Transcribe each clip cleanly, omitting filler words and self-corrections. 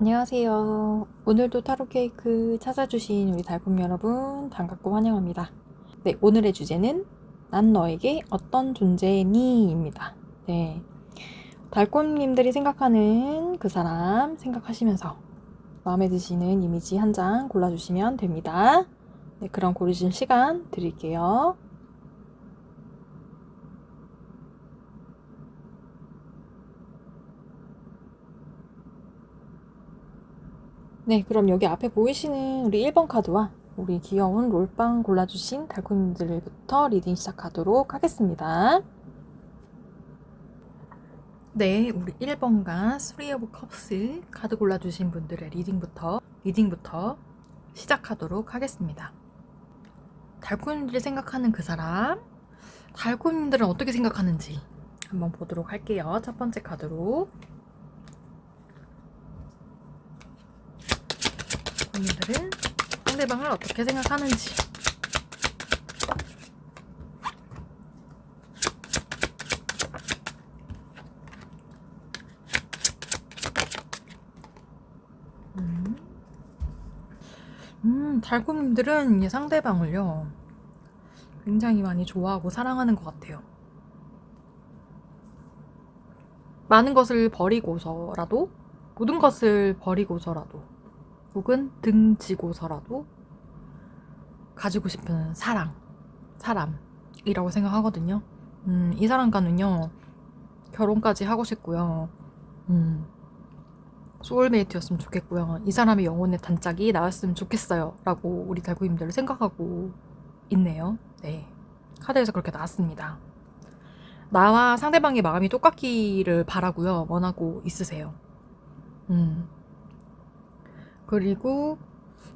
안녕하세요. 오늘도 타로 케이크 찾아주신 우리 달콤 여러분 반갑고 환영합니다. 네, 오늘의 주제는 난 너에게 어떤 존재니? 입니다. 네, 달콤님들이 생각하는 그 사람 생각하시면서 마음에 드시는 이미지 한 장 골라주시면 됩니다. 네, 그럼 고르실 시간 드릴게요. 네, 그럼 여기 앞에 보이시는 우리 1번 카드와 우리 귀여운 롤빵 골라주신 달콤님들부터 리딩 시작하도록 하겠습니다. 네, 우리 1번과 3 오브 컵스 카드 골라주신 분들의 리딩부터 시작하도록 하겠습니다. 달콤님들이 생각하는 그 사람, 달콤님들은 어떻게 생각하는지 한번 보도록 할게요. 첫 번째 카드로 달콤님들은 상대방을 어떻게 생각하는지. 달콤님들은 이 상대방을요 굉장히 많이 좋아하고 사랑하는 것 같아요. 많은 것을 버리고서라도, 모든 것을 버리고서라도, 혹은 등지고서라도 가지고 싶은 사람이라고 생각하거든요. 이 사람과는요 결혼까지 하고 싶고요. 소울메이트였으면 좋겠고요. 이 사람의 영혼의 단짝이 나왔으면 좋겠어요. 라고 우리 달구님들 생각하고 있네요. 네. 카드에서 그렇게 나왔습니다. 나와 상대방의 마음이 똑같기를 바라고요. 원하고 있으세요. 그리고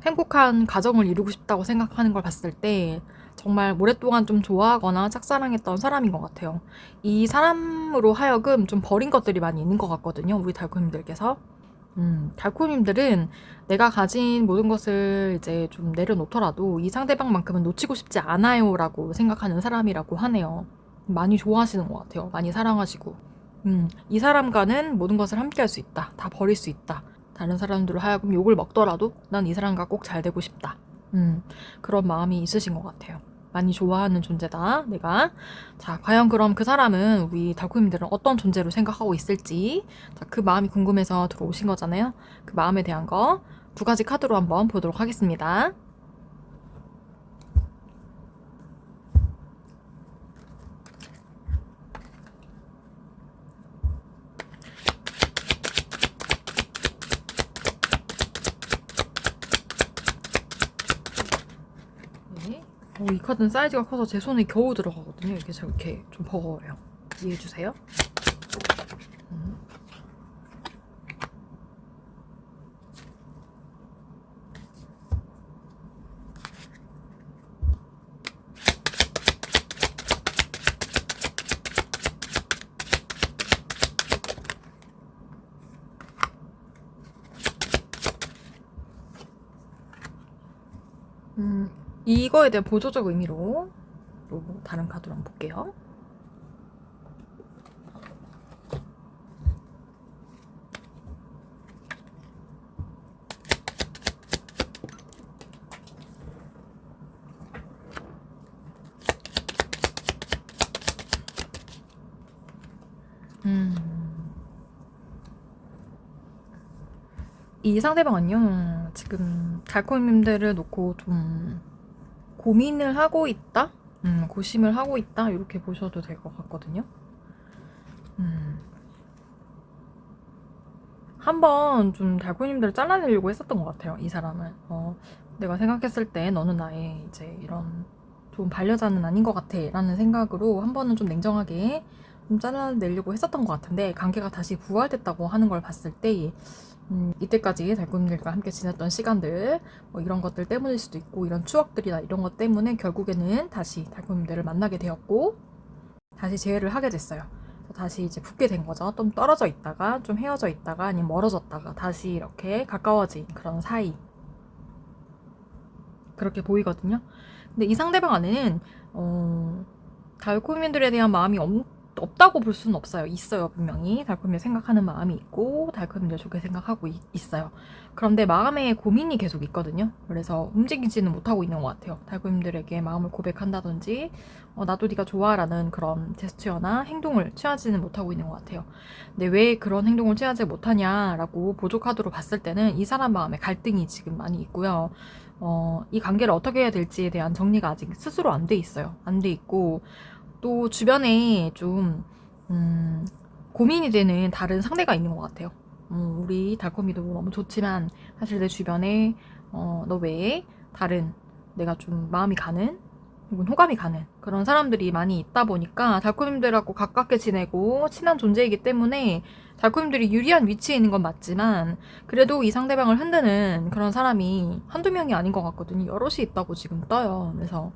행복한 가정을 이루고 싶다고 생각하는 걸 봤을 때 정말 오랫동안 좀 좋아하거나 짝사랑했던 사람인 것 같아요. 이 사람으로 하여금 좀 버린 것들이 많이 있는 것 같거든요. 우리 달콤님들께서. 달콤님들은 내가 가진 모든 것을 이제 좀 내려놓더라도 이 상대방만큼은 놓치고 싶지 않아요 라고 생각하는 사람이라고 하네요. 많이 좋아하시는 것 같아요. 많이 사랑하시고. 이 사람과는 모든 것을 함께 할 수 있다. 다 버릴 수 있다. 다른 사람들로 하여금 욕을 먹더라도 난 이 사람과 꼭 잘 되고 싶다. 그런 마음이 있으신 것 같아요. 많이 좋아하는 존재다, 내가. 자, 과연 그럼 그 사람은 우리 달콤님들은 어떤 존재로 생각하고 있을지, 자, 그 마음이 궁금해서 들어오신 거잖아요. 그 마음에 대한 거 두 가지 카드로 한번 보도록 하겠습니다. 네. 이 카드는 사이즈가 커서 제 손에 겨우 들어가거든요. 이게 저렇게 좀 버거워요. 이해해주세요. 이거에 대한 보조적 의미로 또 다른 카드로 한번 볼게요. 이 상대방은요, 지금 달콤님들을 놓고 좀 고민을 하고 있다? 고심을 하고 있다? 이렇게 보셔도 될 것 같거든요. 한번 좀 달콤님들을 잘라내려고 했었던 것 같아요, 이 사람을. 내가 생각했을 때 너는 나의 이제 이런 좋은 반려자는 아닌 것 같아 라는 생각으로 한 번은 좀 냉정하게 좀 잘라내려고 했었던 것 같은데, 관계가 다시 부활됐다고 하는 걸 봤을 때 이때까지 달콤님들과 함께 지냈던 시간들, 뭐 이런 것들 때문일 수도 있고, 이런 추억들이나 이런 것 때문에 결국에는 다시 달콤님들을 만나게 되었고, 다시 재회를 하게 됐어요. 다시 이제 붙게 된 거죠. 좀 떨어져 있다가, 좀 헤어져 있다가, 아니면 멀어졌다가, 다시 이렇게 가까워진 그런 사이. 그렇게 보이거든요. 근데 이 상대방 안에는, 달콤님들에 대한 마음이 없다고 볼 수는 없어요. 있어요, 분명히. 달콤이를 생각하는 마음이 있고 달콤이를 좋게 생각하고 있어요. 그런데 마음에 고민이 계속 있거든요. 그래서 움직이지는 못하고 있는 것 같아요. 달콤이들에게 마음을 고백한다든지 나도 네가 좋아라는 그런 제스처나 행동을 취하지는 못하고 있는 것 같아요. 근데 왜 그런 행동을 취하지 못하냐라고 보조 카드로 봤을 때는 이 사람 마음에 갈등이 지금 많이 있고요. 이 관계를 어떻게 해야 될지에 대한 정리가 아직 스스로 안 돼 있어요. 안 돼 있고 또 주변에 좀 고민이 되는 다른 상대가 있는 것 같아요. 우리 달콤이도 너무 좋지만 사실 내 주변에 너 외에 다른 내가 좀 마음이 가는 혹은 호감이 가는 그런 사람들이 많이 있다 보니까 달콤님들하고 가깝게 지내고 친한 존재이기 때문에 달콤님들이 유리한 위치에 있는 건 맞지만 그래도 이 상대방을 흔드는 그런 사람이 한두 명이 아닌 것 같거든요. 여럿이 있다고 지금 떠요. 그래서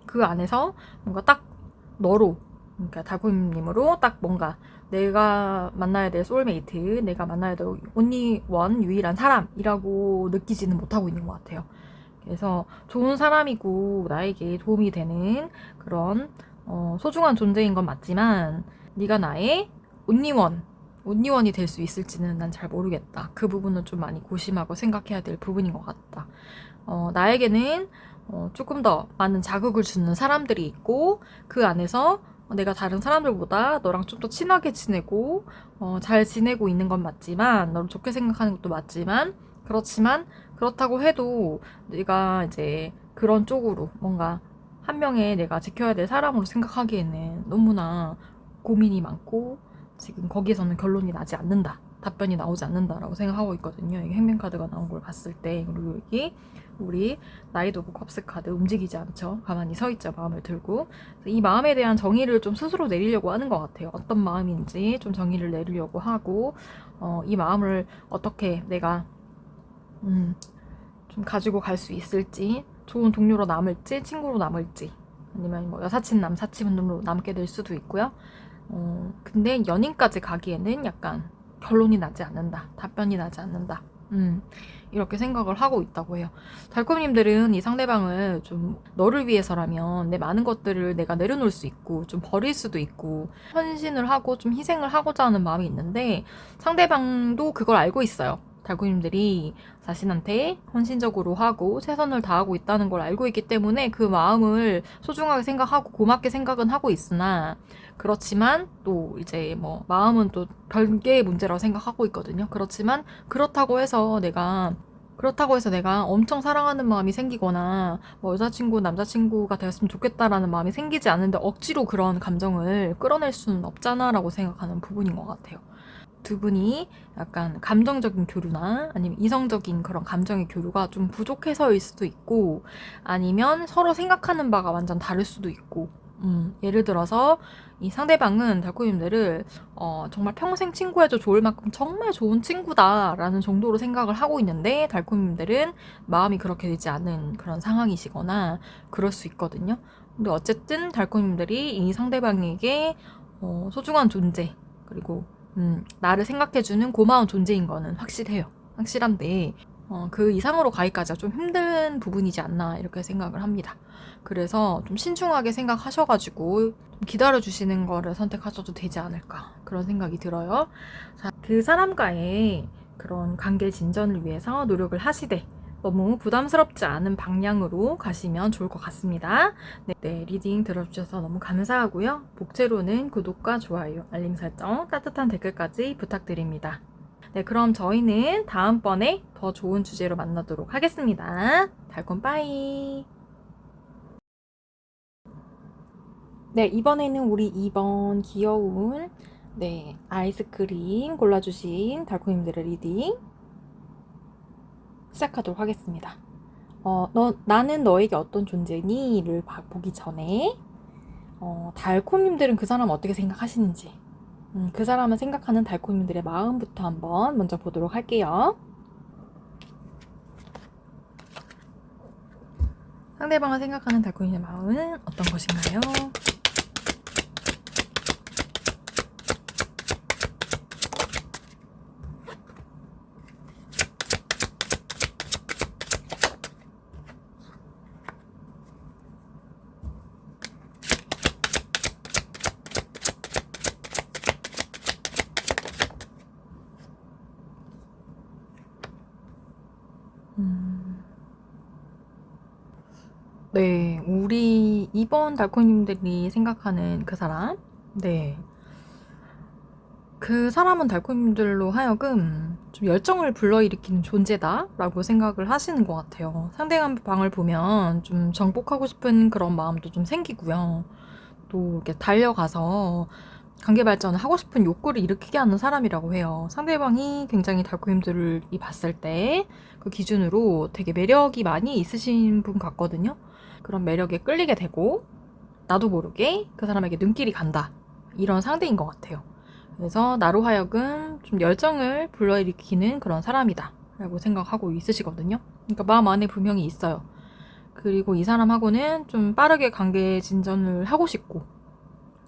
그 안에서 뭔가 딱 너로, 그러니까 달콤님으로 딱 뭔가 내가 만나야 될 소울메이트, 내가 만나야 될 only one, 유일한 사람이라고 느끼지는 못하고 있는 것 같아요. 그래서 좋은 사람이고 나에게 도움이 되는 그런 소중한 존재인 건 맞지만 네가 나의 only one, only one이 될 수 있을지는 난 잘 모르겠다. 그 부분은 좀 많이 고심하고 생각해야 될 부분인 것 같다. 나에게는 조금 더 많은 자극을 주는 사람들이 있고 그 안에서 내가 다른 사람들보다 너랑 좀 더 친하게 지내고 잘 지내고 있는 건 맞지만 너를 좋게 생각하는 것도 맞지만 그렇지만 그렇다고 해도 내가 이제 그런 쪽으로 뭔가 한 명의 내가 지켜야 될 사람으로 생각하기에는 너무나 고민이 많고 지금 거기에서는 결론이 나지 않는다. 답변이 나오지 않는다라고 생각하고 있거든요. 이게 행맨카드가 나온 걸 봤을 때 그리고 여기 우리 나이도 오브 컵스 카드 움직이지 않죠. 가만히 서 있죠. 마음을 들고 이 마음에 대한 정의를 좀 스스로 내리려고 하는 것 같아요. 어떤 마음인지 좀 정의를 내리려고 하고 이 마음을 어떻게 내가 좀 가지고 갈 수 있을지 좋은 동료로 남을지 친구로 남을지 아니면 뭐 여사친 남사친으로 남게 될 수도 있고요. 근데 연인까지 가기에는 약간 결론이 나지 않는다. 답변이 나지 않는다. 이렇게 생각을 하고 있다고 해요. 달콤님들은 이 상대방을 좀 너를 위해서라면 내 많은 것들을 내가 내려놓을 수 있고 좀 버릴 수도 있고 헌신을 하고 좀 희생을 하고자 하는 마음이 있는데 상대방도 그걸 알고 있어요. 달콤님들이 자신한테 헌신적으로 하고 최선을 다하고 있다는 걸 알고 있기 때문에 그 마음을 소중하게 생각하고 고맙게 생각은 하고 있으나 그렇지만 또 이제 뭐 마음은 또 별개의 문제라고 생각하고 있거든요. 그렇지만 그렇다고 해서 내가 엄청 사랑하는 마음이 생기거나 뭐 여자친구, 남자친구가 되었으면 좋겠다라는 마음이 생기지 않는데 억지로 그런 감정을 끌어낼 수는 없잖아라고 생각하는 부분인 것 같아요. 두 분이 약간 감정적인 교류나 아니면 이성적인 그런 감정의 교류가 좀 부족해서일 수도 있고 아니면 서로 생각하는 바가 완전 다를 수도 있고 예를 들어서 이 상대방은 달콤님들을 정말 평생 친구해도 좋을 만큼 정말 좋은 친구다라는 정도로 생각을 하고 있는데 달콤님들은 마음이 그렇게 되지 않은 그런 상황이시거나 그럴 수 있거든요. 근데 어쨌든 달콤님들이 이 상대방에게 소중한 존재 그리고 나를 생각해주는 고마운 존재인 거는 확실해요. 확실한데 그 이상으로 가기까지가 좀 힘든 부분이지 않나 이렇게 생각을 합니다. 그래서 좀 신중하게 생각하셔가지고 좀 기다려주시는 거를 선택하셔도 되지 않을까 그런 생각이 들어요. 자, 그 사람과의 그런 관계 진전을 위해서 노력을 하시되 너무 부담스럽지 않은 방향으로 가시면 좋을 것 같습니다. 네, 리딩 들어주셔서 너무 감사하고요. 복제로는 구독과 좋아요, 알림 설정, 따뜻한 댓글까지 부탁드립니다. 네, 그럼 저희는 다음번에 더 좋은 주제로 만나도록 하겠습니다. 달콤 빠이! 네, 이번에는 우리 2번 귀여운 아이스크림 골라주신 달콤님들의 리딩 시작하도록 하겠습니다. 나는 너에게 어떤 존재니?를 보기 전에 달콤님들은 그 사람 어떻게 생각하시는지 그 사람을 생각하는 달콤님들의 마음부터 한번 먼저 보도록 할게요. 상대방을 생각하는 달콤님의 마음은 어떤 것인가요? 네, 우리 2번 달코님들이 생각하는 그 사람. 네. 그 사람은 달코님들로 하여금 좀 열정을 불러일으키는 존재다라고 생각을 하시는 것 같아요. 상대방을 보면 좀 정복하고 싶은 그런 마음도 좀 생기고요. 또 이렇게 달려가서 관계 발전을 하고 싶은 욕구를 일으키게 하는 사람이라고 해요. 상대방이 굉장히 달코님들이 봤을 때 그 기준으로 되게 매력이 많이 있으신 분 같거든요. 그런 매력에 끌리게 되고 나도 모르게 그 사람에게 눈길이 간다. 이런 상대인 것 같아요. 그래서 나로 하여금 좀 열정을 불러일으키는 그런 사람이다 라고 생각하고 있으시거든요. 그러니까 마음 안에 분명히 있어요. 그리고 이 사람하고는 좀 빠르게 관계 진전을 하고 싶고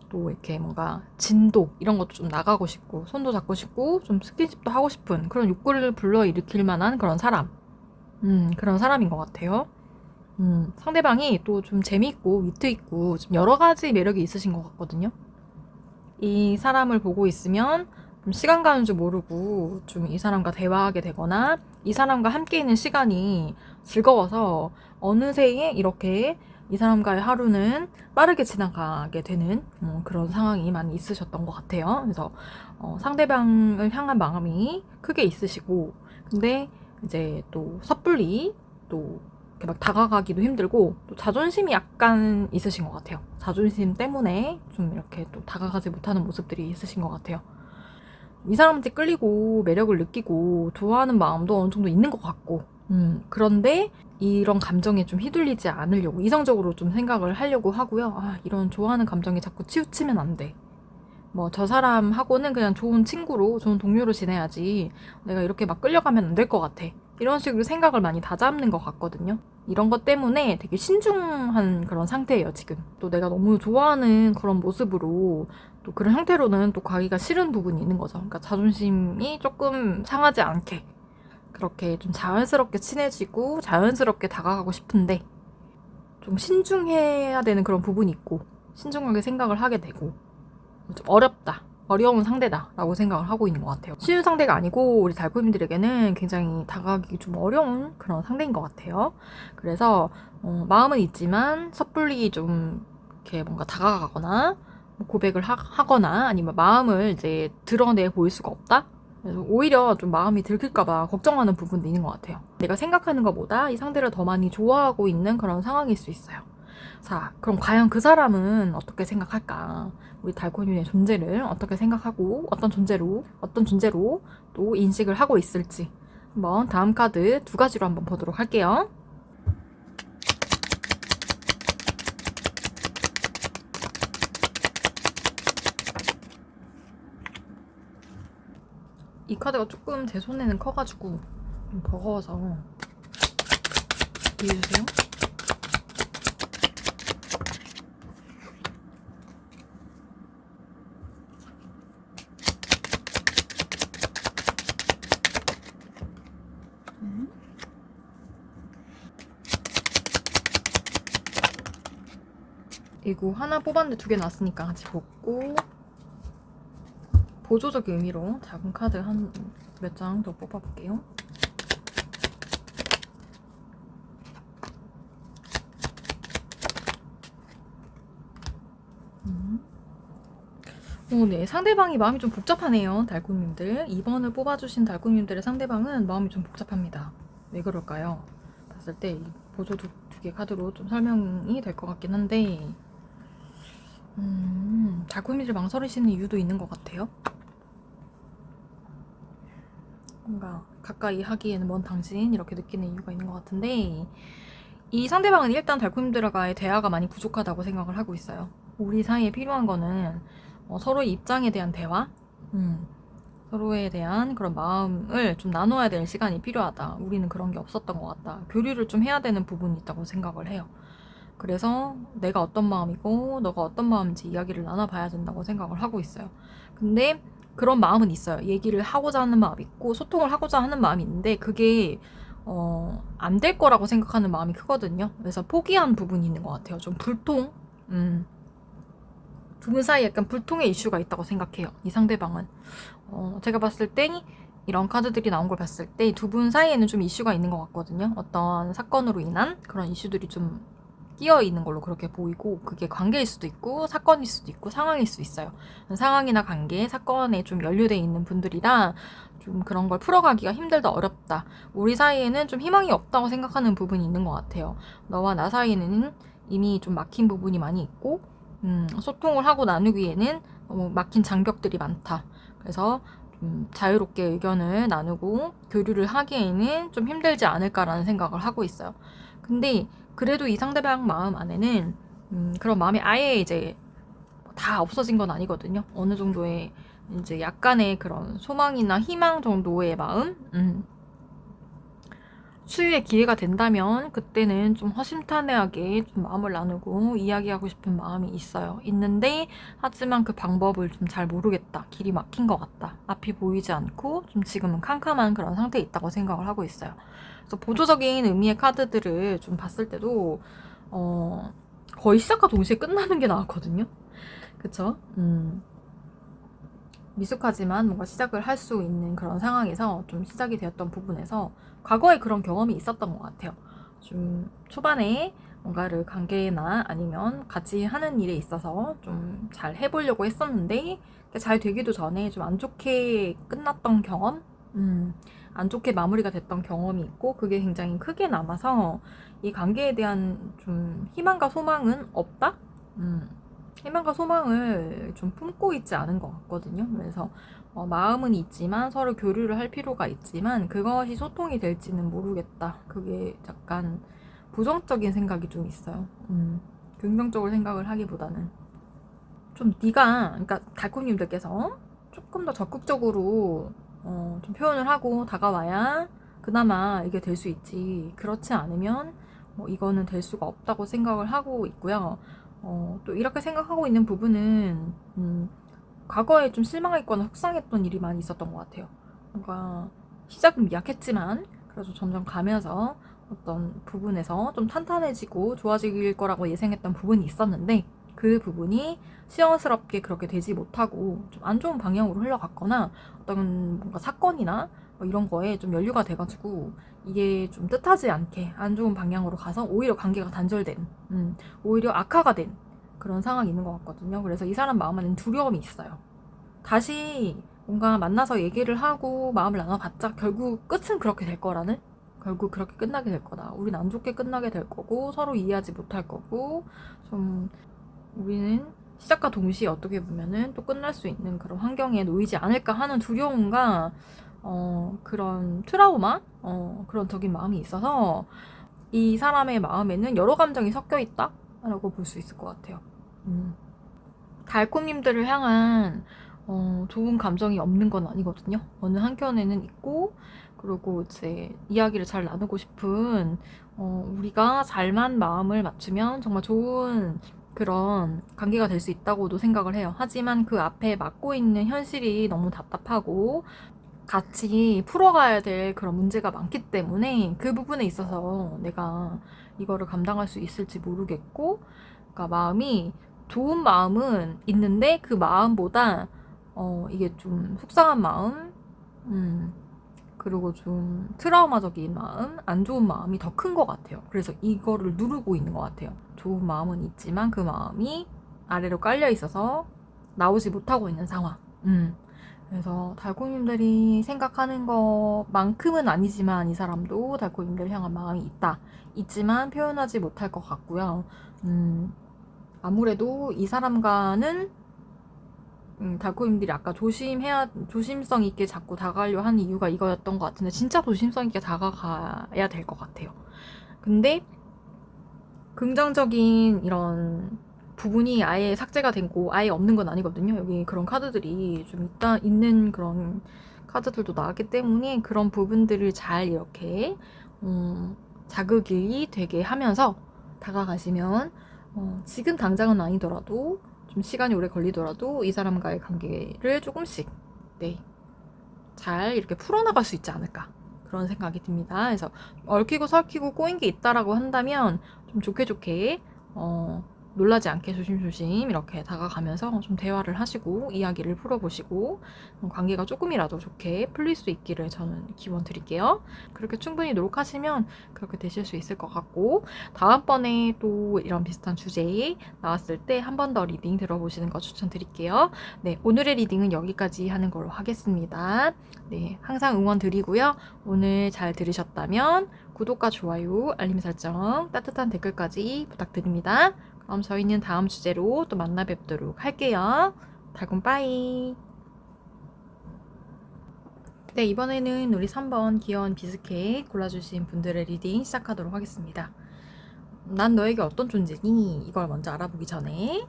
또 이렇게 뭔가 진도 이런 것도 좀 나가고 싶고 손도 잡고 싶고 좀 스킨십도 하고 싶은 그런 욕구를 불러일으킬 만한 그런 사람. 그런 사람인 것 같아요. 상대방이 또 좀 재미있고 위트 있고 좀 여러 가지 매력이 있으신 것 같거든요. 이 사람을 보고 있으면 좀 시간 가는 줄 모르고 좀 이 사람과 대화하게 되거나 이 사람과 함께 있는 시간이 즐거워서 어느새에 이렇게 이 사람과의 하루는 빠르게 지나가게 되는 그런 상황이 많이 있으셨던 것 같아요. 그래서 상대방을 향한 마음이 크게 있으시고 근데 이제 또 섣불리 또 이렇게 막 다가가기도 힘들고 또 자존심이 약간 있으신 것 같아요. 자존심 때문에 좀 이렇게 또 다가가지 못하는 모습들이 있으신 것 같아요. 이 사람한테 끌리고 매력을 느끼고 좋아하는 마음도 어느 정도 있는 것 같고 그런데 이런 감정에 좀 휘둘리지 않으려고 이성적으로 좀 생각을 하려고 하고요. 아, 이런 좋아하는 감정에 자꾸 치우치면 안 돼. 뭐 저 사람하고는 그냥 좋은 친구로 좋은 동료로 지내야지 내가 이렇게 막 끌려가면 안 될 것 같아. 이런 식으로 생각을 많이 다잡는 것 같거든요. 이런 것 때문에 되게 신중한 그런 상태예요, 지금. 또 내가 너무 좋아하는 그런 모습으로 또 그런 형태로는 또 가기가 싫은 부분이 있는 거죠. 그러니까 자존심이 조금 상하지 않게 그렇게 좀 자연스럽게 친해지고 자연스럽게 다가가고 싶은데 좀 신중해야 되는 그런 부분이 있고 신중하게 생각을 하게 되고 좀 어렵다. 어려운 상대다 라고 생각을 하고 있는 것 같아요. 쉬운 상대가 아니고 우리 달콤님들에게는 굉장히 다가가기 좀 어려운 그런 상대인 것 같아요. 그래서 마음은 있지만 섣불리 좀 이렇게 뭔가 다가가거나 뭐 고백을 하거나 아니면 마음을 이제 드러내 보일 수가 없다? 그래서 오히려 좀 마음이 들킬까봐 걱정하는 부분도 있는 것 같아요. 내가 생각하는 것보다 이 상대를 더 많이 좋아하고 있는 그런 상황일 수 있어요. 자, 그럼 과연 그 사람은 어떻게 생각할까? 우리 달코니의 존재를 어떻게 생각하고 어떤 존재로 또 인식을 하고 있을지 한번 다음 카드 두 가지로 한번 보도록 할게요. 이 카드가 조금 제 손에는 커가지고 좀 버거워서 이해해주세요. 이거 하나 뽑았는데 두 개 났으니까 같이 뽑고 보조적 의미로 작은 카드 한 몇 장 더 뽑아볼게요. 네. 상대방이 마음이 좀 복잡하네요. 달콤님들. 2번을 뽑아주신 달콤님들의 상대방은 마음이 좀 복잡합니다. 왜 그럴까요? 봤을 때 이 보조 두 개 카드로 좀 설명이 될 것 같긴 한데 달콤이를 망설이시는 이유도 있는 것 같아요. 뭔가 가까이 하기에는 먼 당신 이렇게 느끼는 이유가 있는 것 같은데 이 상대방은 일단 달콤님들과의 대화가 많이 부족하다고 생각을 하고 있어요. 우리 사이에 필요한 거는 서로의 입장에 대한 대화, 서로에 대한 그런 마음을 좀 나눠야 될 시간이 필요하다. 우리는 그런 게 없었던 것 같다. 교류를 좀 해야 되는 부분이 있다고 생각을 해요. 그래서 내가 어떤 마음이고 너가 어떤 마음인지 이야기를 나눠봐야 된다고 생각을 하고 있어요. 근데 그런 마음은 있어요. 얘기를 하고자 하는 마음이 있고 소통을 하고자 하는 마음이 있는데 그게 안 될 거라고 생각하는 마음이 크거든요. 그래서 포기한 부분이 있는 것 같아요. 좀 불통. 두 분 사이에 약간 불통의 이슈가 있다고 생각해요. 이 상대방은. 제가 봤을 때 이런 카드들이 나온 걸 봤을 때 두 분 사이에는 좀 이슈가 있는 것 같거든요. 어떤 사건으로 인한 그런 이슈들이 좀 끼어 있는 걸로 그렇게 보이고, 그게 관계일 수도 있고 사건일 수도 있고 상황일 수 있어요. 상황이나 관계, 사건에 좀 연루돼 있는 분들이라 좀 그런 걸 풀어가기가 힘들다, 어렵다. 우리 사이에는 좀 희망이 없다고 생각하는 부분이 있는 것 같아요. 너와 나 사이에는 이미 좀 막힌 부분이 많이 있고, 소통을 하고 나누기에는 너무 막힌 장벽들이 많다. 그래서 좀 자유롭게 의견을 나누고 교류를 하기에는 좀 힘들지 않을까라는 생각을 하고 있어요. 근데 그래도 이 상대방 마음 안에는 그런 마음이 아예 이제 다 없어진 건 아니거든요. 어느 정도의 이제 약간의 그런 소망이나 희망 정도의 마음, 수유의 기회가 된다면 그때는 좀 허심탄회하게 좀 마음을 나누고 이야기하고 싶은 마음이 있어요. 있는데 하지만 그 방법을 좀 잘 모르겠다. 길이 막힌 것 같다. 앞이 보이지 않고 좀 지금은 캄캄한 그런 상태에 있다고 생각을 하고 있어요. 그래서 보조적인 의미의 카드들을 좀 봤을 때도 거의 시작과 동시에 끝나는 게 나왔거든요. 그쵸? 미숙하지만 뭔가 시작을 할 수 있는 그런 상황에서 좀 시작이 되었던 부분에서 과거에 그런 경험이 있었던 것 같아요. 좀 초반에 뭔가를 관계나 아니면 같이 하는 일에 있어서 좀 잘 해보려고 했었는데 잘 되기도 전에 좀 안 좋게 끝났던 경험? 안 좋게 마무리가 됐던 경험이 있고 그게 굉장히 크게 남아서 이 관계에 대한 좀 희망과 소망은 없다? 희망과 소망을 좀 품고 있지 않은 것 같거든요. 그래서 마음은 있지만 서로 교류를 할 필요가 있지만 그것이 소통이 될지는 모르겠다. 그게 약간 부정적인 생각이 좀 있어요. 긍정적으로 생각을 하기보다는 좀 그러니까 달콤님들께서 조금 더 적극적으로 좀 표현을 하고 다가와야 그나마 이게 될 수 있지. 그렇지 않으면 이거는 될 수가 없다고 생각을 하고 있고요. 또 이렇게 생각하고 있는 부분은 과거에 좀 실망했거나 속상했던 일이 많이 있었던 것 같아요. 뭔가 시작은 미약했지만 그래도 점점 가면서 어떤 부분에서 좀 탄탄해지고 좋아질 거라고 예상했던 부분이 있었는데 그 부분이 시원스럽게 그렇게 되지 못하고 좀 안 좋은 방향으로 흘러갔거나 어떤 뭔가 사건이나 이런 거에 좀 연루가 돼가지고 이게 좀 뜻하지 않게 안 좋은 방향으로 가서 오히려 관계가 단절된, 오히려 악화가 된 그런 상황이 있는 것 같거든요. 그래서 이 사람 마음 안에는 두려움이 있어요. 다시 뭔가 만나서 얘기를 하고 마음을 나눠봤자 결국 끝은 그렇게 될 거라는? 결국 그렇게 끝나게 될 거다. 우린 안 좋게 끝나게 될 거고 서로 이해하지 못할 거고 좀 우리는 시작과 동시에 어떻게 보면은 또 끝날 수 있는 그런 환경에 놓이지 않을까 하는 두려움과 그런 트라우마? 그런 적인 마음이 있어서 이 사람의 마음에는 여러 감정이 섞여 있다라고 볼 수 있을 것 같아요. 달콤님들을 향한 좋은 감정이 없는 건 아니거든요. 어느 한켠에는 있고 그리고 이제 이야기를 잘 나누고 싶은 우리가 잘만 마음을 맞추면 정말 좋은 그런 관계가 될 수 있다고도 생각을 해요. 하지만 그 앞에 막고 있는 현실이 너무 답답하고 같이 풀어가야 될 그런 문제가 많기 때문에 그 부분에 있어서 내가 이거를 감당할 수 있을지 모르겠고 그러니까 마음이 좋은 마음은 있는데 그 마음보다 이게 좀 속상한 마음 그리고 좀 트라우마적인 마음, 안 좋은 마음이 더 큰 것 같아요. 그래서 이거를 누르고 있는 것 같아요. 좋은 마음은 있지만 그 마음이 아래로 깔려 있어서 나오지 못하고 있는 상황. 그래서 달콤님들이 생각하는 것만큼은 아니지만 이 사람도 달콤님들 향한 마음이 있지만 표현하지 못할 것 같고요. 아무래도 이 사람과는 달콤님들이 아까 조심성 있게 자꾸 다가가려 하는 이유가 이거였던 것 같은데 진짜 조심성 있게 다가가야 될 것 같아요. 근데 긍정적인 이런 부분이 아예 삭제가 되고 아예 없는 건 아니거든요. 여기 그런 카드들이 좀 있는 그런 카드들도 나왔기 때문에 그런 부분들을 잘 이렇게 자극이 되게 하면서 다가가시면 지금 당장은 아니더라도 좀 시간이 오래 걸리더라도 이 사람과의 관계를 조금씩 잘 이렇게 풀어나갈 수 있지 않을까 그런 생각이 듭니다. 그래서 얽히고 설키고 꼬인 게 있다라고 한다면 좀 좋게 놀라지 않게 조심조심 이렇게 다가가면서 좀 대화를 하시고 이야기를 풀어보시고 관계가 조금이라도 좋게 풀릴 수 있기를 저는 기원 드릴게요. 그렇게 충분히 노력하시면 그렇게 되실 수 있을 것 같고, 다음번에 또 이런 비슷한 주제에 나왔을 때 한 번 더 리딩 들어보시는 거 추천드릴게요. 네, 오늘의 리딩은 여기까지 하는 걸로 하겠습니다. 네, 항상 응원 드리고요. 오늘 잘 들으셨다면 구독과 좋아요, 알림 설정, 따뜻한 댓글까지 부탁드립니다. 그럼 저희는 다음 주제로 또 만나 뵙도록 할게요. 달콤 빠이. 네, 이번에는 우리 3번 귀여운 비스켓 골라주신 분들의 리딩 시작하도록 하겠습니다. 난 너에게 어떤 존재니? 이걸 먼저 알아보기 전에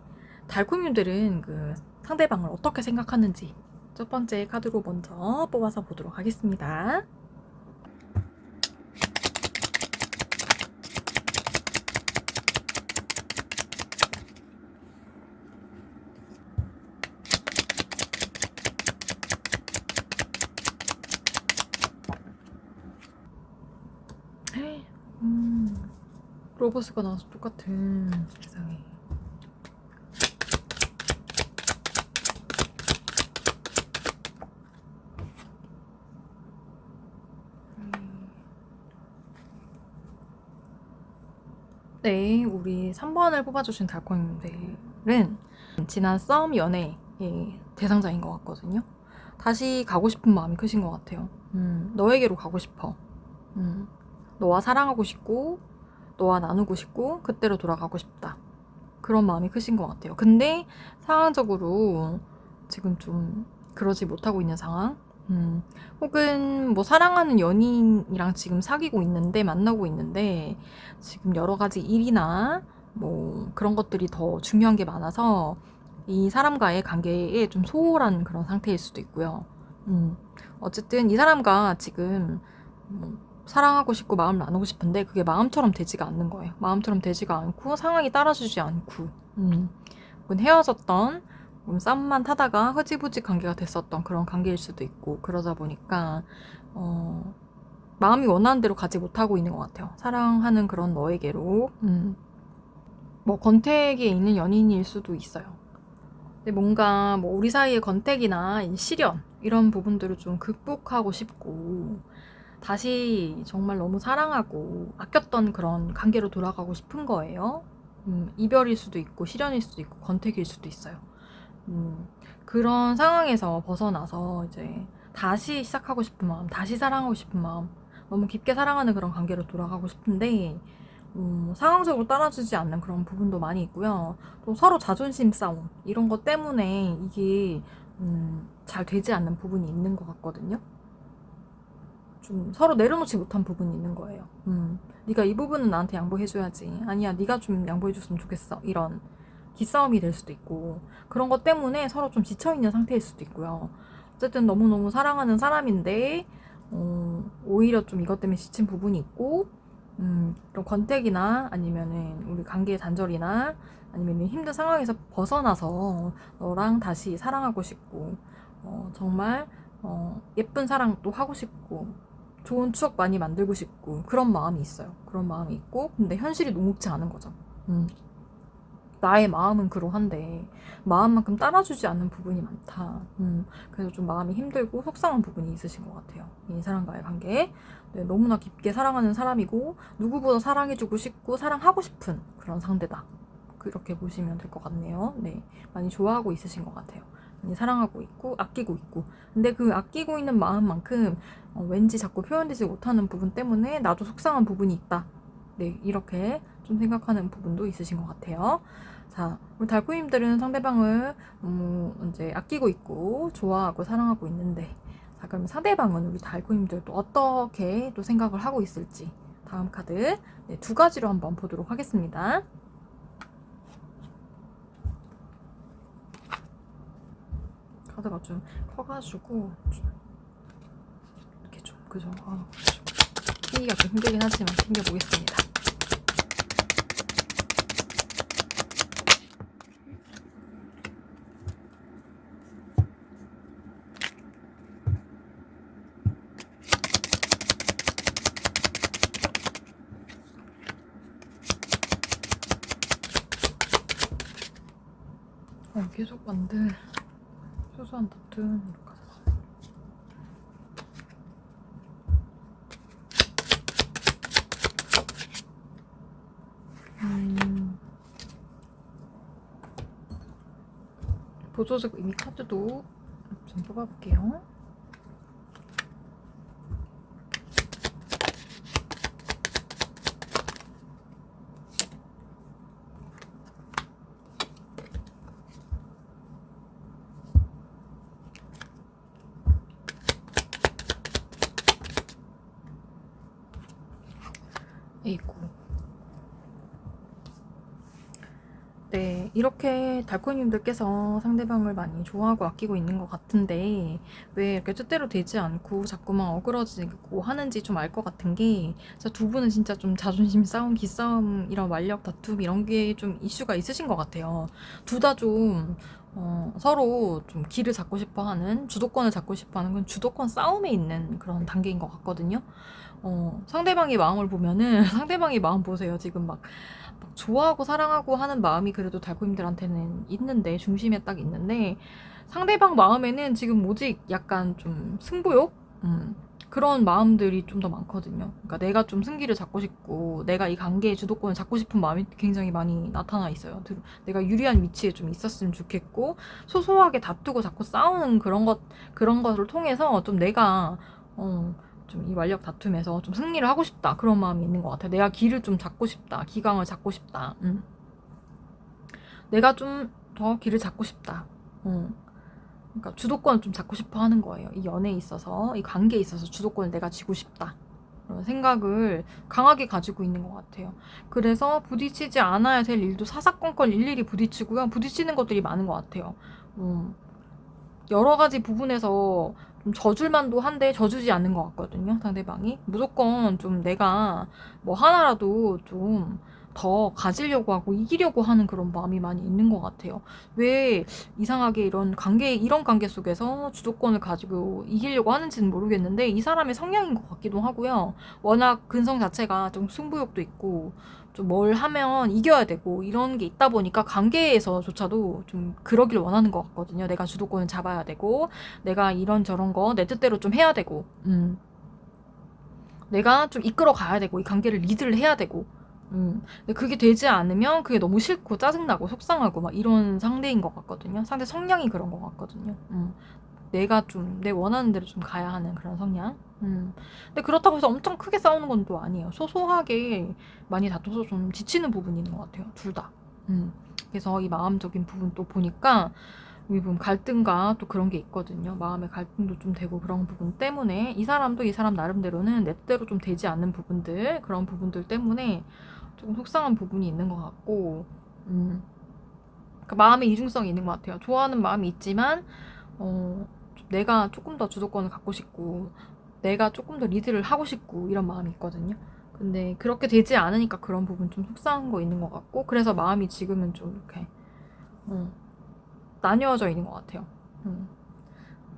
달콤이들은 그 상대방을 어떻게 생각하는지 첫 번째 카드로 먼저 뽑아서 보도록 하겠습니다. 로버스가 나와서 똑같은 세상에. 네, 우리 3번을 뽑아주신 달콤님들은 지난 썸 연애의 대상자인 것 같거든요. 다시 가고 싶은 마음이 크신 것 같아요. 너에게로 가고 싶어. 너와 사랑하고 싶고 너와 나누고 싶고 그때로 돌아가고 싶다. 그런 마음이 크신 것 같아요. 근데 상황적으로 지금 좀 그러지 못하고 있는 상황? 혹은 뭐 사랑하는 연인이랑 지금 사귀고 있는데 만나고 있는데 지금 여러 가지 일이나 뭐 그런 것들이 더 중요한 게 많아서 이 사람과의 관계에 좀 소홀한 그런 상태일 수도 있고요. 어쨌든 이 사람과 지금 뭐 사랑하고 싶고 마음을 나누고 싶은데 그게 마음처럼 되지가 않는 거예요. 마음처럼 되지가 않고 상황이 따라주지 않고 혹은 헤어졌던 썸만 타다가 흐지부지 관계가 됐었던 그런 관계일 수도 있고, 그러다 보니까 마음이 원하는 대로 가지 못하고 있는 것 같아요. 사랑하는 그런 너에게로 뭐 건택에 있는 연인일 수도 있어요. 근데 뭔가 뭐 우리 사이의 건택이나 시련 이런 부분들을 좀 극복하고 싶고 다시 정말 너무 사랑하고 아꼈던 그런 관계로 돌아가고 싶은 거예요. 이별일 수도 있고 시련일 수도 있고 건택일 수도 있어요. 그런 상황에서 벗어나서 이제 다시 시작하고 싶은 마음, 다시 사랑하고 싶은 마음, 너무 깊게 사랑하는 그런 관계로 돌아가고 싶은데 상황적으로 따라주지 않는 그런 부분도 많이 있고요. 또 서로 자존심 싸움 이런 것 때문에 이게 잘 되지 않는 부분이 있는 것 같거든요. 좀 서로 내려놓지 못한 부분이 있는 거예요. 네가 이 부분은 나한테 양보해줘야지. 아니야, 네가 좀 양보해줬으면 좋겠어. 이런 기싸움이 될 수도 있고 그런 것 때문에 서로 좀 지쳐있는 상태일 수도 있고요. 어쨌든 너무너무 사랑하는 사람인데 오히려 좀 이것 때문에 지친 부분이 있고 그런 권태기나 아니면은 우리 관계의 단절이나 아니면 힘든 상황에서 벗어나서 너랑 다시 사랑하고 싶고 정말 예쁜 사랑도 하고 싶고 좋은 추억 많이 만들고 싶고 그런 마음이 있어요. 그런 마음이 있고 근데 현실이 녹록지 않은 거죠. 나의 마음은 그러한데 마음만큼 따라주지 않는 부분이 많다. 그래서 좀 마음이 힘들고 속상한 부분이 있으신 것 같아요. 이 사람과의 관계. 네, 너무나 깊게 사랑하는 사람이고 누구보다 사랑해주고 싶고 사랑하고 싶은 그런 상대다. 그렇게 보시면 될 것 같네요. 네, 많이 좋아하고 있으신 것 같아요. 많이 사랑하고 있고 아끼고 있고 근데 그 아끼고 있는 마음만큼 왠지 자꾸 표현되지 못하는 부분 때문에 나도 속상한 부분이 있다. 네, 이렇게 좀 생각하는 부분도 있으신 것 같아요. 자, 우리 달콤님들은 상대방을 이제 아끼고 있고 좋아하고 사랑하고 있는데 자, 그럼 상대방은 우리 달콤님들 또 어떻게 또 생각을 하고 있을지 다음 카드 네, 두 가지로 한번 보도록 하겠습니다. 카드가 좀 커가지고 이렇게 좀 그죠? 튕기가 좀 힘들긴 하지만 튕겨보겠습니다. 계속 만들 소소한 다툼 이렇게 하자. 보조적 의미 카드도 좀 뽑아볼게요. 에이구. 네, 이렇게 달코님들께서 상대방을 많이 좋아하고 아끼고 있는 것 같은데 왜 이렇게 뜻대로 되지 않고 자꾸만 어그러지고 하는지 좀 알 것 같은 게 진짜 두 분은 진짜 좀 자존심 싸움, 기싸움, 이런 완력 다툼 이런 게 좀 이슈가 있으신 것 같아요. 둘 다 좀 서로 좀 길을 잡고 싶어 하는, 주도권을 잡고 싶어 하는 건 주도권 싸움에 있는 그런 단계인 것 같거든요. 상대방의 마음을 보면은 상대방의 마음 보세요. 지금 막 좋아하고 사랑하고 하는 마음이 그래도 달콤님들한테는 있는데, 중심에 딱 있는데 상대방 마음에는 지금 오직 약간 좀 승부욕? 그런 마음들이 좀 더 많거든요. 그러니까 내가 좀 승기를 잡고 싶고 내가 이 관계의 주도권을 잡고 싶은 마음이 굉장히 많이 나타나 있어요. 내가 유리한 위치에 좀 있었으면 좋겠고, 소소하게 다투고 자꾸 싸우는 그런 것을 통해서 좀 내가 좀 이 완력 다툼에서 좀 승리를 하고 싶다, 그런 마음이 있는 것 같아요. 내가 길을 좀 잡고 싶다, 기강을 잡고 싶다. 내가 좀 더 길을 잡고 싶다. 그러니까 주도권을 좀 잡고 싶어 하는 거예요. 이 연애에 있어서, 이 관계에 있어서 주도권을 내가 쥐고 싶다, 그런 생각을 강하게 가지고 있는 것 같아요. 그래서 부딪히지 않아야 될 일도 사사건건 일일이 부딪히고요. 부딪히는 것들이 많은 것 같아요. 여러 가지 부분에서 좀 져줄만도 한데 져주지 않는 것 같거든요, 상대방이. 무조건 좀 내가 뭐 하나라도 좀 더 가지려고 하고 이기려고 하는 그런 마음이 많이 있는 것 같아요. 왜 이상하게 이런 관계 속에서 주도권을 가지고 이기려고 하는지는 모르겠는데 이 사람의 성향인 것 같기도 하고요. 워낙 근성 자체가 좀 승부욕도 있고 좀 뭘 하면 이겨야 되고 이런 게 있다 보니까 관계에서조차도 좀 그러길 원하는 것 같거든요. 내가 주도권을 잡아야 되고, 내가 이런저런 거 내 뜻대로 좀 해야 되고, 내가 좀 이끌어 가야 되고, 이 관계를 리드를 해야 되고, 근데 그게 되지 않으면 그게 너무 싫고 짜증나고 속상하고 막 이런 상대인 것 같거든요. 상대 성향이 그런 것 같거든요. 내가 좀 내 원하는 대로 좀 가야 하는 그런 성향. 근데 그렇다고 해서 엄청 크게 싸우는 건 또 아니에요. 소소하게 많이 다퉈서 좀 지치는 부분이 있는 것 같아요, 둘 다. 그래서 이 마음적인 부분 또 보니까 이 부분 갈등과 또 그런 게 있거든요. 마음의 갈등도 좀 되고, 그런 부분 때문에 이 사람도 이 사람 나름대로는 내 뜻대로 좀 되지 않는 부분들, 그런 부분들 때문에 조금 속상한 부분이 있는 것 같고, 그러니까 마음의 이중성이 있는 것 같아요. 좋아하는 마음이 있지만 내가 조금 더 주도권을 갖고 싶고 내가 조금 더 리드를 하고 싶고 이런 마음이 있거든요. 근데 그렇게 되지 않으니까 그런 부분 좀 속상한 거 있는 것 같고, 그래서 마음이 지금은 좀 이렇게 나뉘어져 있는 것 같아요.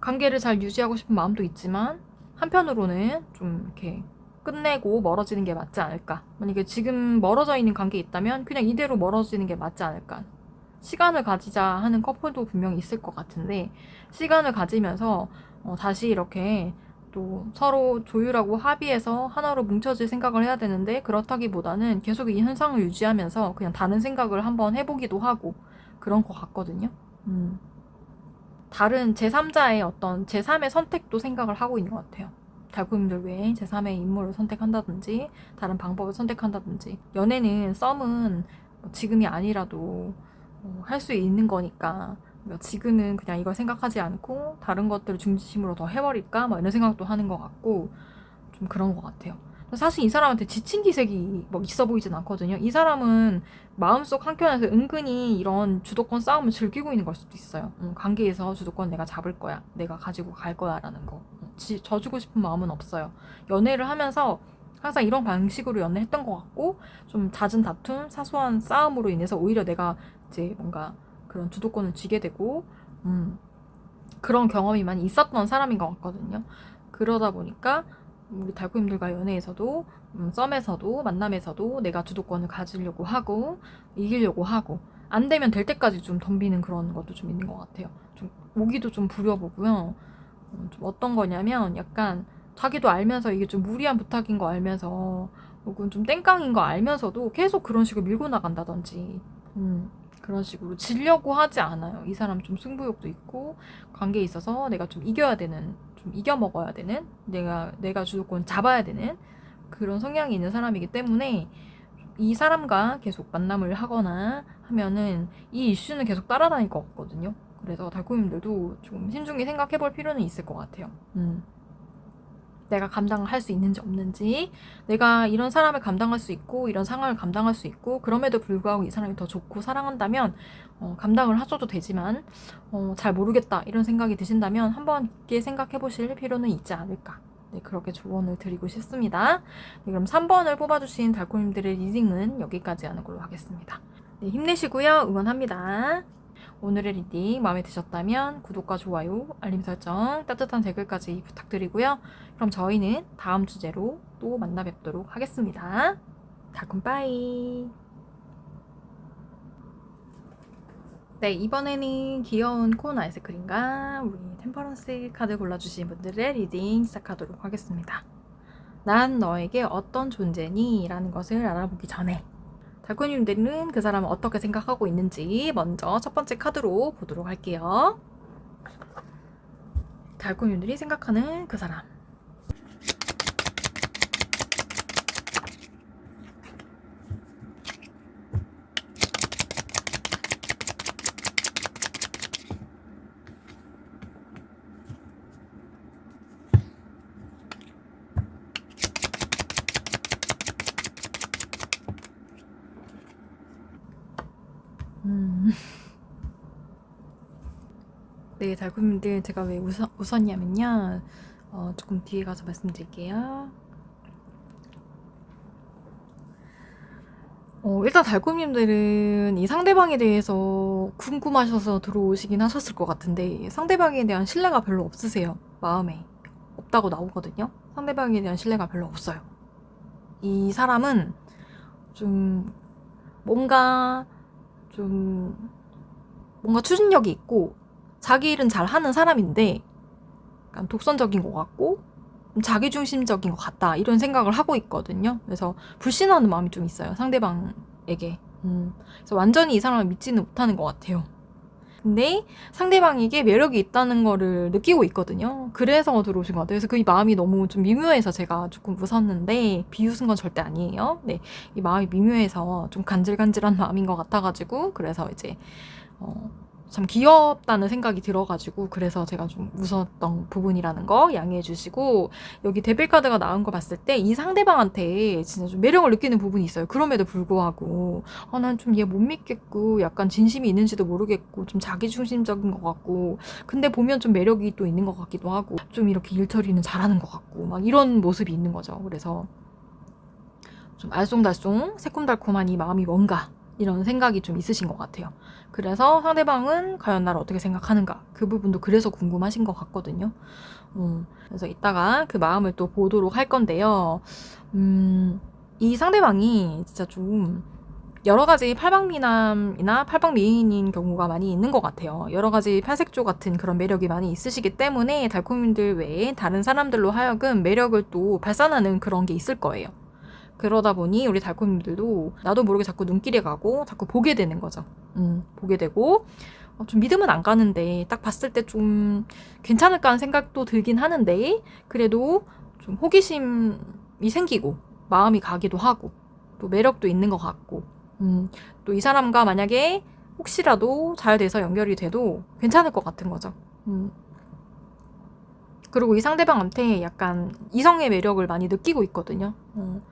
관계를 잘 유지하고 싶은 마음도 있지만 한편으로는 좀 이렇게 끝내고 멀어지는 게 맞지 않을까. 만약에 지금 멀어져 있는 관계에 있다면 그냥 이대로 멀어지는 게 맞지 않을까. 시간을 가지자 하는 커플도 분명히 있을 것 같은데, 시간을 가지면서 다시 이렇게 또 서로 조율하고 합의해서 하나로 뭉쳐질 생각을 해야 되는데, 그렇다기보다는 계속 이 현상을 유지하면서 그냥 다른 생각을 한번 해보기도 하고 그런 것 같거든요. 다른 제3자의 어떤 제3의 선택도 생각을 하고 있는 것 같아요. 달콤님들 외에 제3의 인물을 선택한다든지 다른 방법을 선택한다든지. 연애는, 썸은 지금이 아니라도 할 수 있는 거니까 지금은 그냥 이걸 생각하지 않고 다른 것들을 중심으로 더 해버릴까 막 이런 생각도 하는 것 같고, 좀 그런 것 같아요. 사실 이 사람한테 지친 기색이 뭐 있어 보이진 않거든요. 이 사람은 마음속 한켠에서 은근히 이런 주도권 싸움을 즐기고 있는 걸 수도 있어요. 관계에서 주도권 내가 잡을 거야, 내가 가지고 갈 거야 라는 거. 져주고 싶은 마음은 없어요. 연애를 하면서 항상 이런 방식으로 연애했던 것 같고, 좀 잦은 다툼, 사소한 싸움으로 인해서 오히려 내가 이제 뭔가 그런 주도권을 쥐게 되고 그런 경험이 많이 있었던 사람인 것 같거든요. 그러다 보니까 우리 달콤님들과 연애에서도 썸에서도 만남에서도 내가 주도권을 가지려고 하고 이기려고 하고, 안 되면 될 때까지 좀 덤비는 그런 것도 좀 있는 것 같아요. 좀 오기도 좀 부려보고요. 좀 어떤 거냐면 약간 자기도 알면서 이게 좀 무리한 부탁인 거 알면서 혹은 좀 땡깡인 거 알면서도 계속 그런 식으로 밀고 나간다든지 그런 식으로 지려고 하지 않아요. 이 사람 좀 승부욕도 있고 관계에 있어서 내가 좀 이겨야 되는, 좀 이겨 먹어야 되는, 내가 주도권 잡아야 되는 그런 성향이 있는 사람이기 때문에 이 사람과 계속 만남을 하거나 하면은 이 이슈는 계속 따라다닐 것 같거든요. 그래서 달콤님들도 좀 신중히 생각해 볼 필요는 있을 것 같아요. 내가 감당을 할 수 있는지 없는지, 내가 이런 사람을 감당할 수 있고 이런 상황을 감당할 수 있고 그럼에도 불구하고 이 사람이 더 좋고 사랑한다면 감당을 하셔도 되지만 잘 모르겠다 이런 생각이 드신다면 한번 깊게 생각해 보실 필요는 있지 않을까. 네, 그렇게 조언을 드리고 싶습니다. 네, 그럼 3번을 뽑아주신 달콤님들의 리딩은 여기까지 하는 걸로 하겠습니다. 네, 힘내시고요. 응원합니다. 오늘의 리딩 마음에 드셨다면 구독과 좋아요, 알림 설정, 따뜻한 댓글까지 부탁드리고요. 그럼 저희는 다음 주제로 또 만나 뵙도록 하겠습니다. 달콤 빠이. 네, 이번에는 귀여운 콘 아이스크림과 우리 템퍼런스 카드 골라주신 분들의 리딩 시작하도록 하겠습니다. 난 너에게 어떤 존재니? 라는 것을 알아보기 전에 달콤님들은 그 사람을 어떻게 생각하고 있는지 먼저 첫 번째 카드로 보도록 할게요. 달콤님들이 생각하는 그 사람. 네, 달콤님들 제가 왜 웃었냐면요. 조금 뒤에 가서 말씀드릴게요. 일단 달콤님들은 이 상대방에 대해서 궁금하셔서 들어오시긴 하셨을 것 같은데 상대방에 대한 신뢰가 별로 없으세요. 마음에 없다고 나오거든요. 상대방에 대한 신뢰가 별로 없어요. 이 사람은 좀 뭔가 추진력이 있고 자기 일은 잘 하는 사람인데 약간 독선적인 것 같고 자기중심적인 것 같다 이런 생각을 하고 있거든요. 그래서 불신하는 마음이 좀 있어요, 상대방에게. 그래서 완전히 이 사람을 믿지는 못하는 것 같아요. 근데 상대방에게 매력이 있다는 거를 느끼고 있거든요. 그래서 들어오신 것 같아요. 그래서 그 마음이 너무 좀 미묘해서 제가 조금 웃었는데 비웃은 건 절대 아니에요. 네, 이 마음이 미묘해서 좀 간질간질한 마음인 것 같아가지고 그래서 이제 참 귀엽다는 생각이 들어가지고 그래서 제가 좀 웃었던 부분이라는 거 양해해 주시고 여기 데빌카드가 나온 거 봤을 때 이 상대방한테 진짜 좀 매력을 느끼는 부분이 있어요. 그럼에도 불구하고 난 좀 얘 못 믿겠고 약간 진심이 있는지도 모르겠고 좀 자기중심적인 것 같고 근데 보면 좀 매력이 또 있는 것 같기도 하고 좀 이렇게 일처리는 잘하는 것 같고 막 이런 모습이 있는 거죠. 그래서 좀 알쏭달쏭 새콤달콤한 이 마음이 뭔가 이런 생각이 좀 있으신 것 같아요. 그래서 상대방은 과연 나를 어떻게 생각하는가 그 부분도 그래서 궁금하신 것 같거든요. 그래서 이따가 그 마음을 또 보도록 할 건데요. 이 상대방이 진짜 좀 여러 가지 팔방미남이나 팔방미인인 경우가 많이 있는 것 같아요. 여러 가지 팔색조 같은 그런 매력이 많이 있으시기 때문에 달콤님들 외에 다른 사람들로 하여금 매력을 또 발산하는 그런 게 있을 거예요. 그러다 보니 우리 달콤님들도 나도 모르게 자꾸 눈길이 가고 자꾸 보게 되는 거죠. 보게 되고 좀 믿음은 안 가는데 딱 봤을 때 좀 괜찮을까 하는 생각도 들긴 하는데 그래도 좀 호기심이 생기고 마음이 가기도 하고 또 매력도 있는 것 같고 또 이 사람과 만약에 혹시라도 잘 돼서 연결이 돼도 괜찮을 것 같은 거죠. 그리고 이 상대방한테 약간 이성의 매력을 많이 느끼고 있거든요.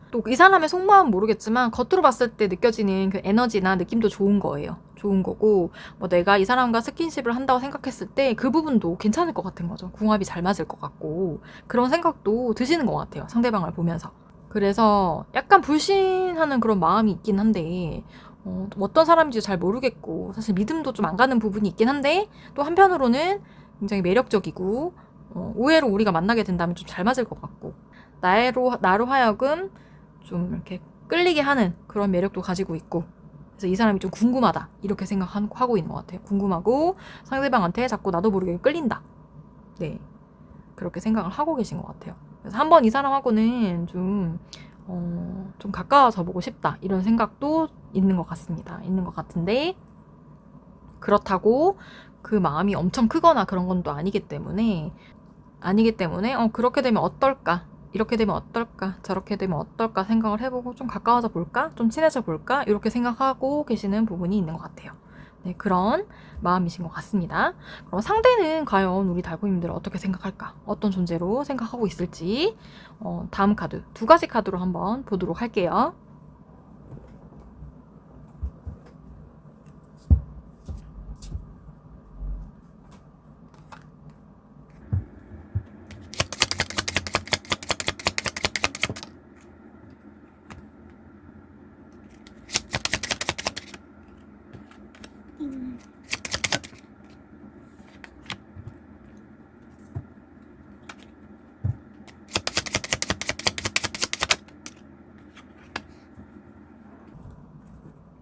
또 이 사람의 속마음은 모르겠지만 겉으로 봤을 때 느껴지는 그 에너지나 느낌도 좋은 거예요. 좋은 거고 뭐 내가 이 사람과 스킨십을 한다고 생각했을 때 그 부분도 괜찮을 것 같은 거죠. 궁합이 잘 맞을 것 같고 그런 생각도 드시는 것 같아요. 상대방을 보면서. 그래서 약간 불신하는 그런 마음이 있긴 한데 어떤 사람인지 잘 모르겠고 사실 믿음도 좀 안 가는 부분이 있긴 한데 또 한편으로는 굉장히 매력적이고 의외로 우리가 만나게 된다면 좀 잘 맞을 것 같고 나로 하여금 좀 이렇게 끌리게 하는 그런 매력도 가지고 있고 그래서 이 사람이 좀 궁금하다 이렇게 생각하고 있는 것 같아요. 궁금하고 상대방한테 자꾸 나도 모르게 끌린다. 네, 그렇게 생각을 하고 계신 것 같아요. 그래서 한번 이 사람하고는 좀 가까워져 보고 싶다 이런 생각도 있는 것 같습니다. 있는 것 같은데 그렇다고 그 마음이 엄청 크거나 그런 건 또 아니기 때문에 그렇게 되면 어떨까? 이렇게 되면 어떨까? 저렇게 되면 어떨까? 생각을 해보고 좀 가까워져 볼까? 좀 친해져 볼까? 이렇게 생각하고 계시는 부분이 있는 것 같아요. 네, 그런 마음이신 것 같습니다. 그럼 상대는 과연 우리 달고님들을 어떻게 생각할까? 어떤 존재로 생각하고 있을지 다음 카드, 2가지 카드로 한번 보도록 할게요.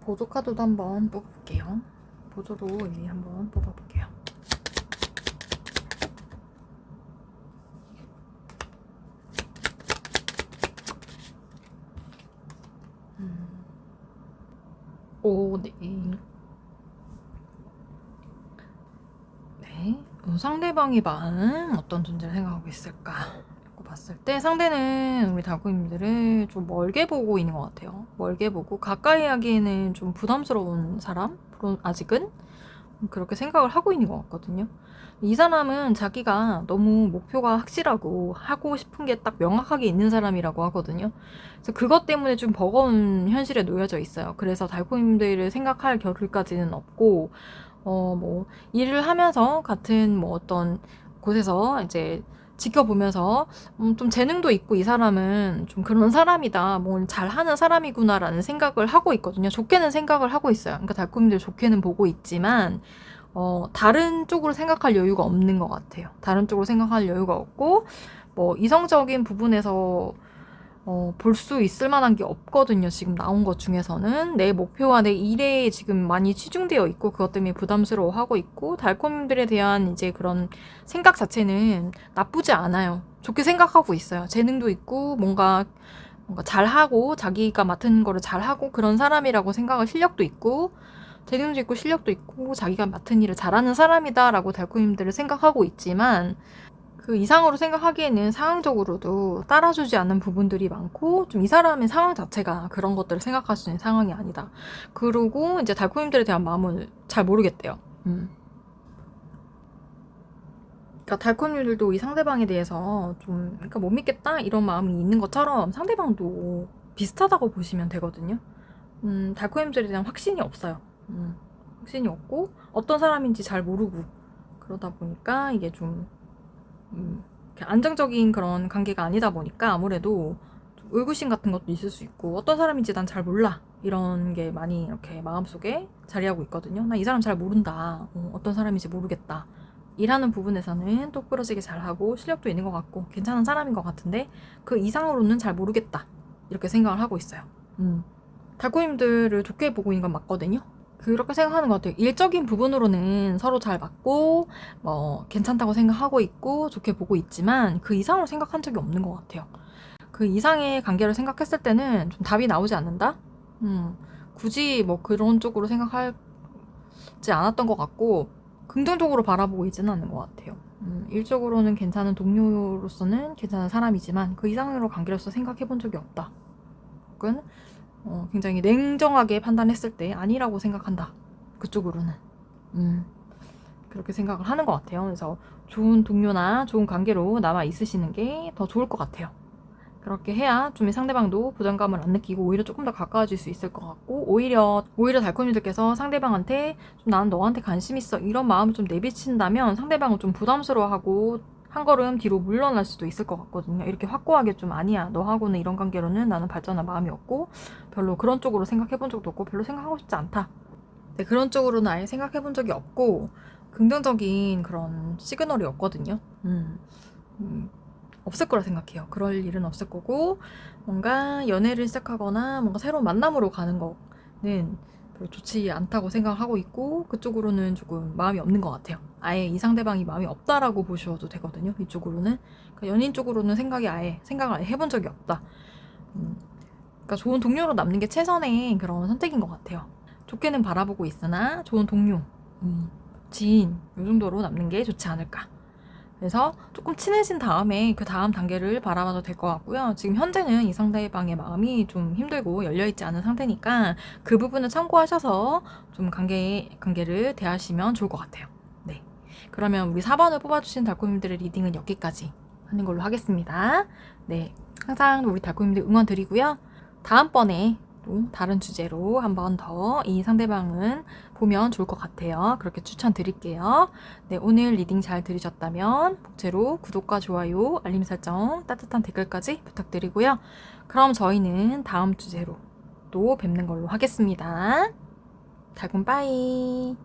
보조 카드도 한번 뽑을게요. 보조로 한번 뽑아볼게요. 오, 네. 네. 상대방의 마음 어떤 존재를 생각하고 있을까? 이렇게 봤을 때 상대는 우리 달고님들을 좀 멀게 보고 있는 것 같아요. 멀게 보고 가까이 하기에는 좀 부담스러운 사람? 아직은? 그렇게 생각을 하고 있는 것 같거든요. 이 사람은 자기가 너무 목표가 확실하고 하고 싶은 게 딱 명확하게 있는 사람이라고 하거든요. 그래서 그것 때문에 좀 버거운 현실에 놓여져 있어요. 그래서 달콤님들을 생각할 겨를까지는 없고, 일을 하면서 같은 어떤 곳에서 이제 지켜보면서 좀 재능도 있고 이 사람은 좀 그런 사람이다. 뭘 잘하는 사람이구나라는 생각을 하고 있거든요. 좋게는 생각을 하고 있어요. 그러니까 달콤님들 좋게는 보고 있지만 다른 쪽으로 생각할 여유가 없는 것 같아요. 다른 쪽으로 생각할 여유가 없고 이성적인 부분에서 볼 수 있을 만한 게 없거든요. 지금 나온 것 중에서는 내 목표와 내 일에 지금 많이 치중되어 있고 그것 때문에 부담스러워하고 있고 달콤들에 대한 이제 그런 생각 자체는 나쁘지 않아요. 좋게 생각하고 있어요. 재능도 있고 뭔가 잘하고 자기가 맡은 거를 잘하고 그런 사람이라고 생각을 실력도 있고 재능도 있고 실력도 있고 자기가 맡은 일을 잘하는 사람이다라고 달콤님들을 생각하고 있지만 그 이상으로 생각하기에는 상황적으로도 따라주지 않는 부분들이 많고 좀 이 사람의 상황 자체가 그런 것들을 생각할 수 있는 상황이 아니다. 그리고 이제 달콤님들에 대한 마음을 잘 모르겠대요. 그러니까 달콤님들도 이 상대방에 대해서 좀 그러니까 못 믿겠다 이런 마음이 있는 것처럼 상대방도 비슷하다고 보시면 되거든요. 달콤님들에 대한 확신이 없어요. 확신이 없고 어떤 사람인지 잘 모르고 그러다 보니까 이게 좀 안정적인 그런 관계가 아니다 보니까 아무래도 좀 의구심 같은 것도 있을 수 있고 어떤 사람인지 난 잘 몰라 이런 게 많이 이렇게 마음속에 자리하고 있거든요. 나 이 사람 잘 모른다. 어떤 사람인지 모르겠다. 일하는 부분에서는 똑부러지게 잘하고 실력도 있는 것 같고 괜찮은 사람인 것 같은데 그 이상으로는 잘 모르겠다. 이렇게 생각을 하고 있어요. 달콤님들을 좋게 보고 있는 건 맞거든요. 그렇게 생각하는 것 같아요. 일적인 부분으로는 서로 잘 맞고 괜찮다고 생각하고 있고 좋게 보고 있지만 그 이상으로 생각한 적이 없는 것 같아요. 그 이상의 관계를 생각했을 때는 좀 답이 나오지 않는다? 굳이 그런 쪽으로 생각하지 않았던 것 같고 긍정적으로 바라보고 있지는 않는 것 같아요. 일적으로는 괜찮은 동료로서는 괜찮은 사람이지만 그 이상으로 관계로서 생각해 본 적이 없다. 혹은 굉장히 냉정하게 판단했을 때 아니라고 생각한다. 그쪽으로는. 그렇게 생각을 하는 것 같아요. 그래서 좋은 동료나 좋은 관계로 남아 있으시는 게 더 좋을 것 같아요. 그렇게 해야 좀 상대방도 부담감을 안 느끼고 오히려 조금 더 가까워질 수 있을 것 같고 오히려 달콤이들께서 상대방한테 좀 나는 너한테 관심 있어 이런 마음을 좀 내비친다면 상대방은 좀 부담스러워하고 한 걸음 뒤로 물러날 수도 있을 것 같거든요. 이렇게 확고하게 좀 아니야 너하고는 이런 관계로는 나는 발전할 마음이 없고 별로 그런 쪽으로 생각해 본 적도 없고 별로 생각하고 싶지 않다. 네, 그런 쪽으로는 아예 생각해 본 적이 없고 긍정적인 그런 시그널이 없거든요. 없을 거라 생각해요. 그럴 일은 없을 거고 뭔가 연애를 시작하거나 뭔가 새로운 만남으로 가는 거는 별로 좋지 않다고 생각하고 있고 그쪽으로는 조금 마음이 없는 것 같아요. 아예 이 상대방이 마음이 없다라고 보셔도 되거든요. 이쪽으로는. 그러니까 연인 쪽으로는 생각을 아예 해본 적이 없다. 그러니까 좋은 동료로 남는 게 최선의 그런 선택인 것 같아요. 좋게는 바라보고 있으나 좋은 동료, 지인 이 정도로 남는 게 좋지 않을까. 그래서 조금 친해진 다음에 그 다음 단계를 바라봐도 될 것 같고요. 지금 현재는 이 상대방의 마음이 좀 힘들고 열려있지 않은 상태니까 그 부분을 참고하셔서 좀 관계를 대하시면 좋을 것 같아요. 네. 그러면 우리 4번을 뽑아주신 달콤님들의 리딩은 여기까지 하는 걸로 하겠습니다. 네. 항상 우리 달콤님들 응원 드리고요. 다음번에 또 다른 주제로 한 번 더 이 상대방은 보면 좋을 것 같아요. 그렇게 추천드릴게요. 네, 오늘 리딩 잘 들으셨다면 복제로 구독과 좋아요, 알림 설정, 따뜻한 댓글까지 부탁드리고요. 그럼 저희는 다음 주제로 또 뵙는 걸로 하겠습니다. 달콤 빠이.